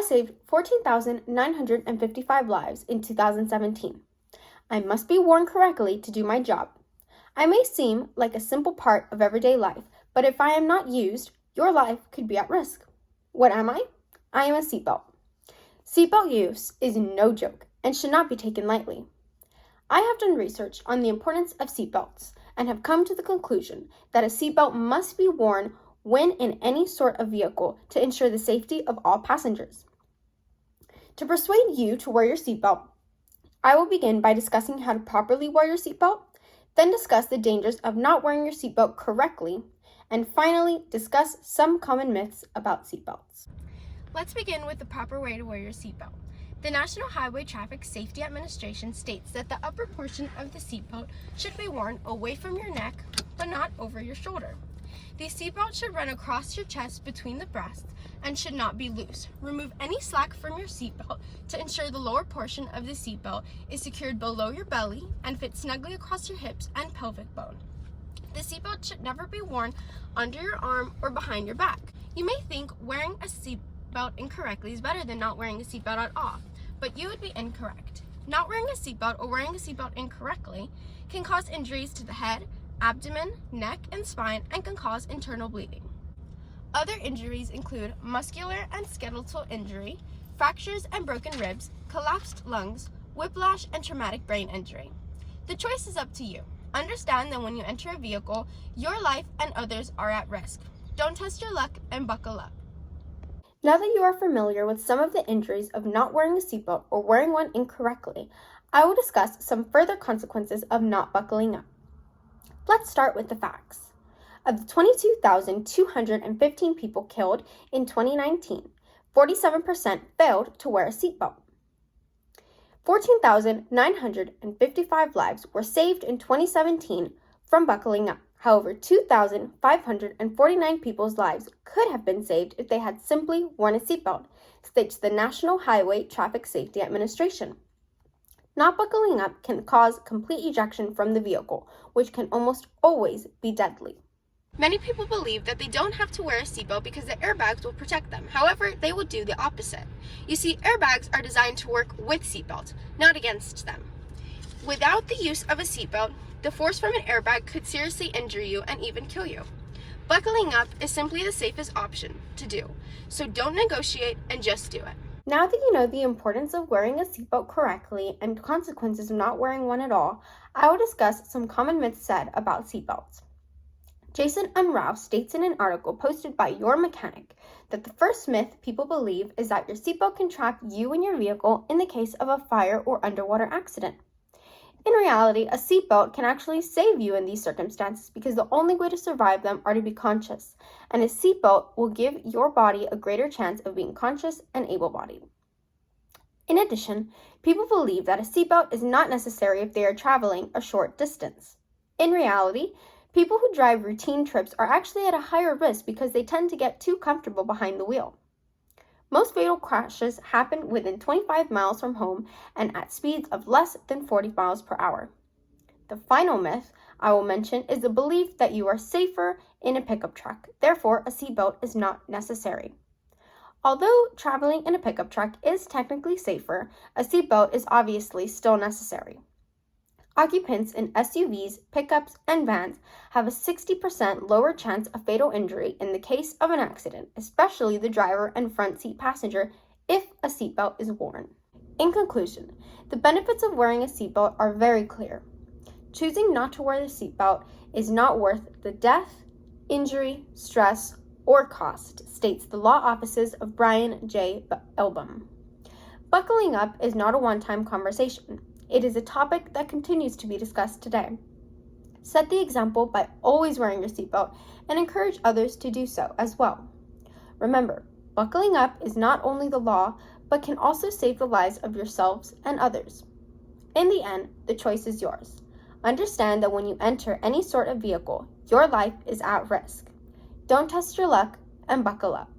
I saved 14,955 lives in 2017. I must be worn correctly to do my job. I may seem like a simple part of everyday life, but if I am not used, your life could be at risk. What am I? I am a seatbelt. Seatbelt use is no joke and should not be taken lightly. I have done research on the importance of seatbelts and have come to the conclusion that a seatbelt must be worn when in any sort of vehicle to ensure the safety of all passengers. To persuade you to wear your seatbelt, I will begin by discussing how to properly wear your seatbelt, then discuss the dangers of not wearing your seatbelt correctly, and finally discuss some common myths about seatbelts. Let's begin with the proper way to wear your seatbelt. The National Highway Traffic Safety Administration states that the upper portion of the seatbelt should be worn away from your neck, but not over your shoulder. The seatbelt should run across your chest between the breasts and should not be loose. Remove any slack from your seatbelt to ensure the lower portion of the seatbelt is secured below your belly and fits snugly across your hips and pelvic bone. The seatbelt should never be worn under your arm or behind your back. You may think wearing a seatbelt incorrectly is better than not wearing a seatbelt at all, but you would be incorrect. Not wearing a seatbelt or wearing a seatbelt incorrectly can cause injuries to the head, abdomen, neck, and spine, and can cause internal bleeding. Other injuries include muscular and skeletal injury, fractures and broken ribs, collapsed lungs, whiplash, and traumatic brain injury. The choice is up to you. Understand that when you enter a vehicle, your life and others are at risk. Don't test your luck and buckle up. Now that you are familiar with some of the injuries of not wearing a seatbelt or wearing one incorrectly, I will discuss some further consequences of not buckling up. Let's start with the facts. Of the 22,215 people killed in 2019, 47% failed to wear a seatbelt. 14,955 lives were saved in 2017 from buckling up. However, 2,549 people's lives could have been saved if they had simply worn a seatbelt, states the National Highway Traffic Safety Administration. Not buckling up can cause complete ejection from the vehicle, which can almost always be deadly. Many people believe that they don't have to wear a seatbelt because the airbags will protect them. However, they will do the opposite. You see, airbags are designed to work with seatbelts, not against them. Without the use of a seatbelt, the force from an airbag could seriously injure you and even kill you. Buckling up is simply the safest option to do, so don't negotiate and just do it. Now that you know the importance of wearing a seatbelt correctly and consequences of not wearing one at all, I will discuss some common myths said about seatbelts. Jason M. Rouse states in an article posted by Your Mechanic that the first myth people believe is that your seatbelt can trap you and your vehicle in the case of a fire or underwater accident. In reality, a seatbelt can actually save you in these circumstances because the only way to survive them are to be conscious, and a seatbelt will give your body a greater chance of being conscious and able-bodied. In addition, people believe that a seatbelt is not necessary if they are traveling a short distance. In reality, people who drive routine trips are actually at a higher risk because they tend to get too comfortable behind the wheel. Most fatal crashes happen within 25 miles from home and at speeds of less than 40 miles per hour. The final myth I will mention is the belief that you are safer in a pickup truck, therefore a seatbelt is not necessary. Although traveling in a pickup truck is technically safer, a seatbelt is obviously still necessary. Occupants in SUVs, pickups, and vans have a 60% lower chance of fatal injury in the case of an accident, especially the driver and front seat passenger, if a seatbelt is worn. In conclusion, the benefits of wearing a seatbelt are very clear. Choosing not to wear the seatbelt is not worth the death, injury, stress, or cost, states the law offices of Brian J. Elbum. Buckling up is not a one-time conversation. It is a topic that continues to be discussed today. Set the example by always wearing your seatbelt and encourage others to do so as well. Remember, buckling up is not only the law, but can also save the lives of yourselves and others. In the end, the choice is yours. Understand that when you enter any sort of vehicle, your life is at risk. Don't test your luck and buckle up.